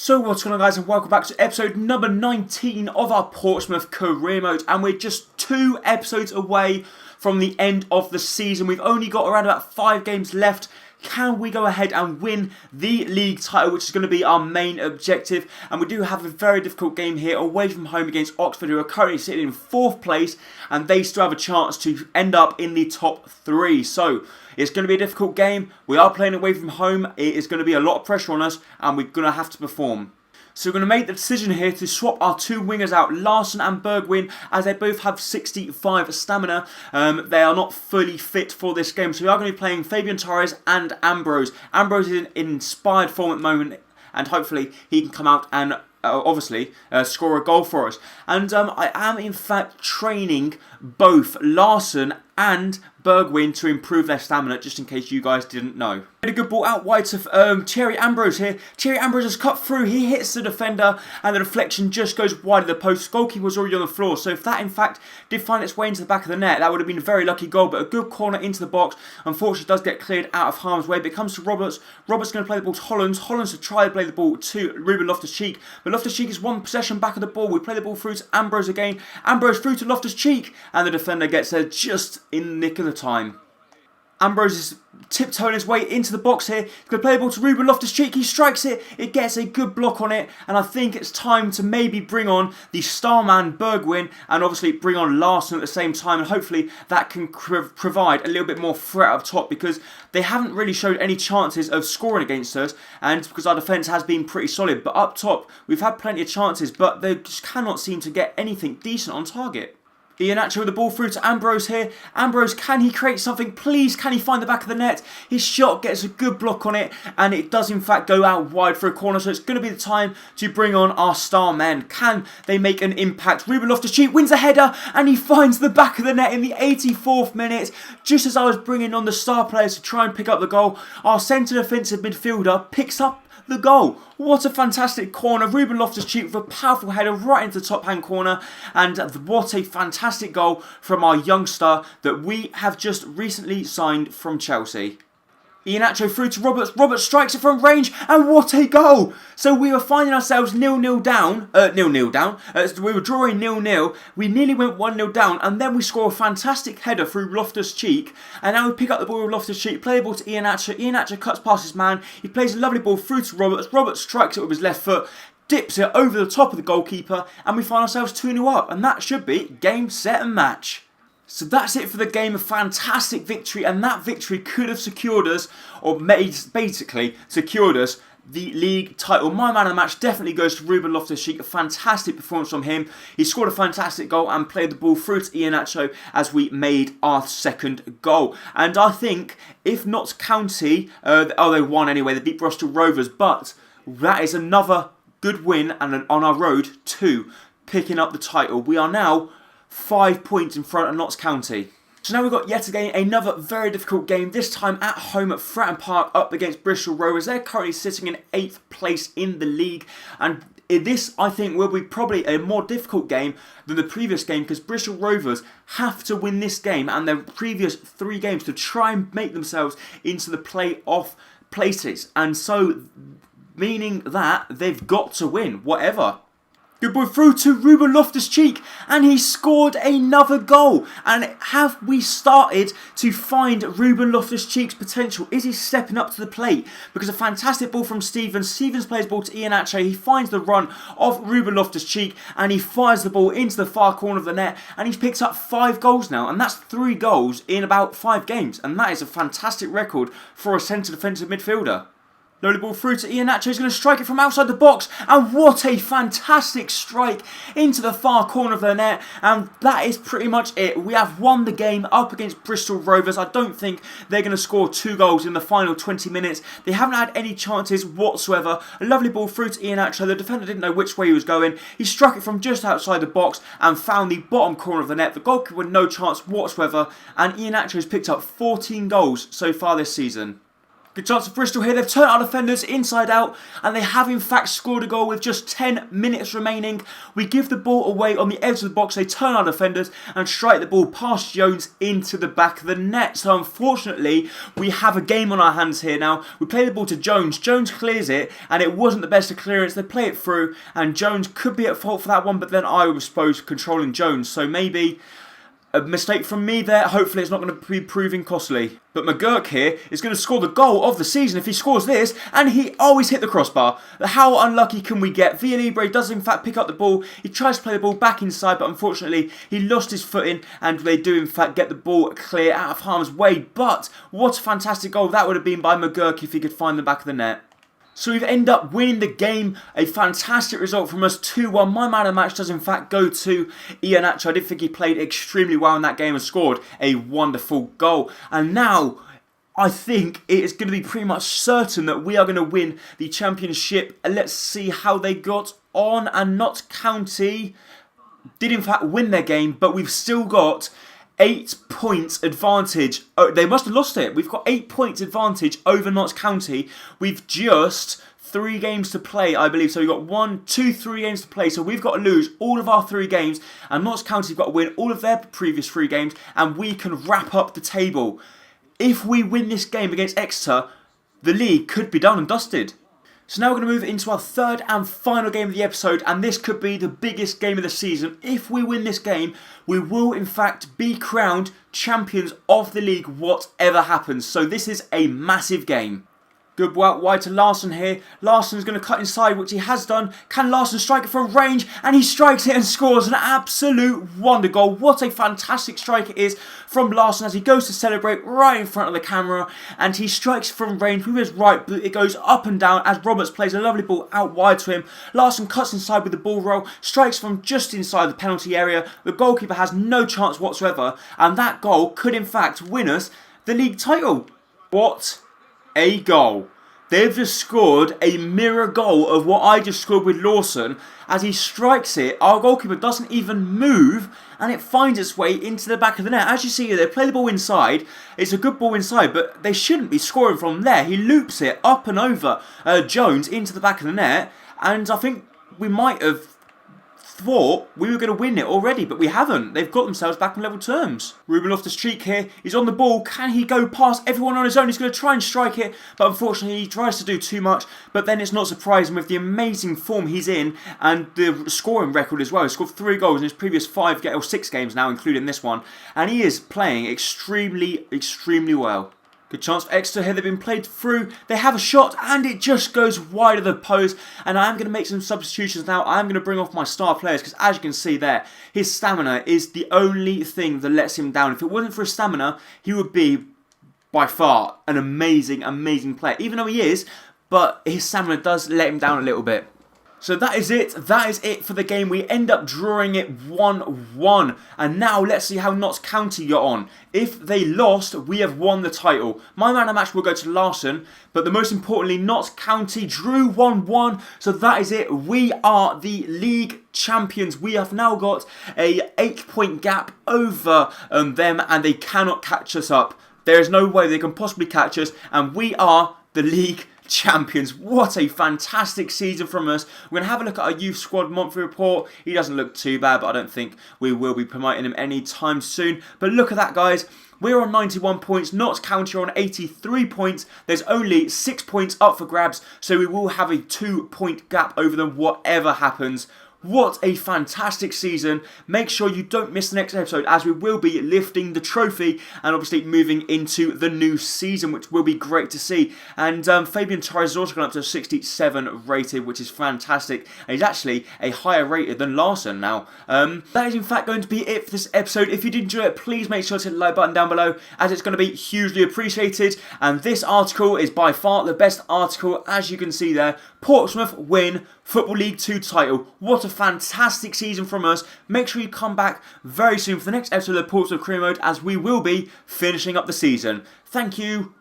So what's going on, guys, and welcome back to episode number 19 of our Portsmouth career mode, and we're just 2 episodes away from the end of the season. We've only got around about 5 games left. Can we go ahead and win the league title, which is going to be our main objective? And we do have a very difficult game here away from home against Oxford, who are currently sitting in 4th place, and they still have a chance to end up in the top 3. So it's going to be a difficult game. We are playing away from home. It is going to be a lot of pressure on us, and we're going to have to perform. So we're going to make the decision here to swap our 2 wingers out, Larson and Bergwijn, as they both have 65 stamina. They are not fully fit for this game, so we are going to be playing Fabian Torres and Ambrose. Ambrose is in inspired form at the moment, and hopefully he can come out and obviously score a goal for us. And I am in fact training both Larson and Bergwijn to improve their stamina, just in case you guys didn't know. A good ball out wide to Thierry Ambrose here. Thierry Ambrose has cut through, he hits the defender, and the deflection just goes wide of the post. Goalkeeper was already on the floor, so if that in fact did find its way into the back of the net, that would have been a very lucky goal, but a good corner into the box. Unfortunately, does get cleared out of harm's way, but it comes to Roberts. Roberts going to play the ball to Hollands. Hollands to try to play the ball to Ruben Loftus-Cheek, but Loftus-Cheek is one possession back of the ball. We play the ball through to Ambrose again. Ambrose through to Loftus-Cheek, and the defender gets there just in the nick of the time. Ambrose is tiptoeing his way into the box here. He's going to play the ball to Ruben Loftus-Cheek. He strikes it. It gets a good block on it. And I think it's time to maybe bring on the star man Bergwijn and obviously bring on Larson at the same time. And hopefully that can provide a little bit more threat up top, because they haven't really showed any chances of scoring against us. And because our defence has been pretty solid. But up top, we've had plenty of chances, but they just cannot seem to get anything decent on target. Iheanacho with the ball through to Ambrose here. Ambrose, can he create something? Please, can he find the back of the net? His shot gets a good block on it, and it does in fact go out wide for a corner, so it's going to be the time to bring on our star men. Can they make an impact? Ruben Loftus-Cheek wins a header, and he finds the back of the net in the 84th minute. Just as I was bringing on the star players to try and pick up the goal, our centre defensive midfielder picks up the goal. What a fantastic corner. Ruben Loftus-Cheek with a powerful header right into the top hand corner, and what a fantastic goal from our youngster that we have just recently signed from Chelsea. Iheanacho through to Roberts. Roberts strikes it from range, and what a goal! So we were finding ourselves 0-0 down. We were drawing 0-0. We nearly went 1-0 down, and then we score a fantastic header through Loftus-Cheek. And now we pick up the ball with Loftus-Cheek, play the ball to Iheanacho. Iheanacho cuts past his man. He plays a lovely ball through to Roberts. Roberts strikes it with his left foot, dips it over the top of the goalkeeper, and we find ourselves 2-0 up. And that should be game, set, and match. So that's it for the game. A fantastic victory, and that victory could have secured us, or basically secured us, the league title. My man of the match definitely goes to Ruben Loftus-Cheek. A fantastic performance from him. He scored a fantastic goal and played the ball through to Iheanacho as we made our 2nd goal. And I think, if Notts County, they won anyway, they beat Bristol Rovers, but that is another good win and on our road to picking up the title. We are now 5 points in front of Notts County. So now we've got yet again another very difficult game, this time at home at Fratton Park up against Bristol Rovers. They're currently sitting in 8th place in the league, and this I think will be probably a more difficult game than the previous game, because Bristol Rovers have to win this game and their previous 3 games to try and make themselves into the play-off places, and so meaning that they've got to win, whatever. Good ball through to Ruben Loftus-Cheek, and he scored another goal. And have we started to find Ruben Loftus-Cheek's potential? Is he stepping up to the plate? Because a fantastic ball from Stevens. Stevens plays ball to Iheanacho. He finds the run of Ruben Loftus-Cheek, and he fires the ball into the far corner of the net. And he's picked up 5 goals now, and that's 3 goals in about 5 games. And that is a fantastic record for a centre defensive midfielder. Low ball through to Iheanacho. He's going to strike it from outside the box. And what a fantastic strike into the far corner of the net. And that is pretty much it. We have won the game up against Bristol Rovers. I don't think they're going to score 2 goals in the final 20 minutes. They haven't had any chances whatsoever. A lovely ball through to Iheanacho. The defender didn't know which way he was going. He struck it from just outside the box and found the bottom corner of the net. The goalkeeper with no chance whatsoever. And Iheanacho has picked up 14 goals so far this season. Good chance for Bristol here. They've turned our defenders inside out and they have in fact scored a goal with just 10 minutes remaining. We give the ball away on the edge of the box. They turn our defenders and strike the ball past Jones into the back of the net. So unfortunately, we have a game on our hands here now. We play the ball to Jones. Jones clears it and it wasn't the best of clearance. They play it through and Jones could be at fault for that one, but then I was supposed controlling Jones. So maybe a mistake from me there. Hopefully it's not going to be proving costly. But McGurk here is going to score the goal of the season if he scores this. And he always hit the crossbar. How unlucky can we get? Villalibre does in fact pick up the ball. He tries to play the ball back inside, but unfortunately he lost his footing. And they do in fact get the ball clear out of harm's way. But what a fantastic goal that would have been by McGurk if he could find the back of the net. So we've ended up winning the game. A fantastic result from us, 2-1. My man of the match does in fact go to Iheanacho. I did think he played extremely well in that game and scored a wonderful goal. And now I think it is going to be pretty much certain that we are going to win the championship. Let's see how they got on. And Notts County did in fact win their game, but we've still got 8 points advantage. Oh, they must have lost it. We've got 8 points advantage over Notts County. We've just 3 games to play, I believe. So we've got 1, 2, 3 games to play. So we've got to lose all of our 3 games. And Notts County have got to win all of their previous 3 games. And we can wrap up the table. If we win this game against Exeter, the league could be done and dusted. So now we're going to move into our third and final game of the episode, and this could be the biggest game of the season. If we win this game, we will in fact be crowned champions of the league, whatever happens. So this is a massive game. Good ball out wide to Larsson here. Larsson's going to cut inside, which he has done. Can Larsson strike it from range? And he strikes it and scores an absolute wonder goal. What a fantastic strike it is from Larsson as he goes to celebrate right in front of the camera. And he strikes from range with his right boot. It goes up and down as Roberts plays a lovely ball out wide to him. Larsson cuts inside with the ball roll. Strikes from just inside the penalty area. The goalkeeper has no chance whatsoever. And that goal could in fact win us the league title. What a goal. They've just scored a mirror goal of what I just scored with Lawson. As he strikes it, our goalkeeper doesn't even move and it finds its way into the back of the net. As you see here, they play the ball inside. It's a good ball inside, but they shouldn't be scoring from there. He loops it up and over Jones into the back of the net. And I think we might have thought we were going to win it already, but we haven't. They've got themselves back on level terms. Ruben Loftus-Cheek here. He's on the ball. Can he go past everyone on his own? He's going to try and strike it, but unfortunately he tries to do too much. But then it's not surprising with the amazing form he's in and the scoring record as well. He's scored 3 goals in his previous 6 games now, including this one. And he is playing extremely, extremely well. Good chance for Exeter here. They've been played through. They have a shot and it just goes wide of the post. And I am going to make some substitutions now. I am going to bring off my star players because as you can see there, his stamina is the only thing that lets him down. If it wasn't for his stamina, he would be by far an amazing, amazing player. Even though he is, but his stamina does let him down a little bit. So that is it. That is it for the game. We end up drawing it 1-1. And now let's see how Notts County got on. If they lost, we have won the title. My man of the match will go to Larsson. But the most importantly, Notts County drew 1-1. So that is it. We are the league champions. We have now got a 8-point gap over them. And they cannot catch us up. There is no way they can possibly catch us. And we are the league champions. What a fantastic season from us. We're going to have a look at our youth squad monthly report. He doesn't look too bad, but I don't think we will be promoting him anytime soon. But look at that, guys. We're on 91 points. Notts County are on 83 points. There's only 6 points up for grabs, so we will have a 2-point gap over them whatever happens. What a fantastic season. Make sure you don't miss the next episode as we will be lifting the trophy and obviously moving into the new season, which will be great to see. And Fabian Torres has also gone up to 67 rated, which is fantastic. And he's actually a higher rated than Larsson now. That is in fact going to be it for this episode. If you did enjoy it, please make sure to hit the like button down below as it's going to be hugely appreciated. And this article is by far the best article, as you can see there. Portsmouth win Football League 2 title. What a fantastic season from us. Make sure you come back very soon for the next episode of Portsmouth Career Mode as we will be finishing up the season. Thank you.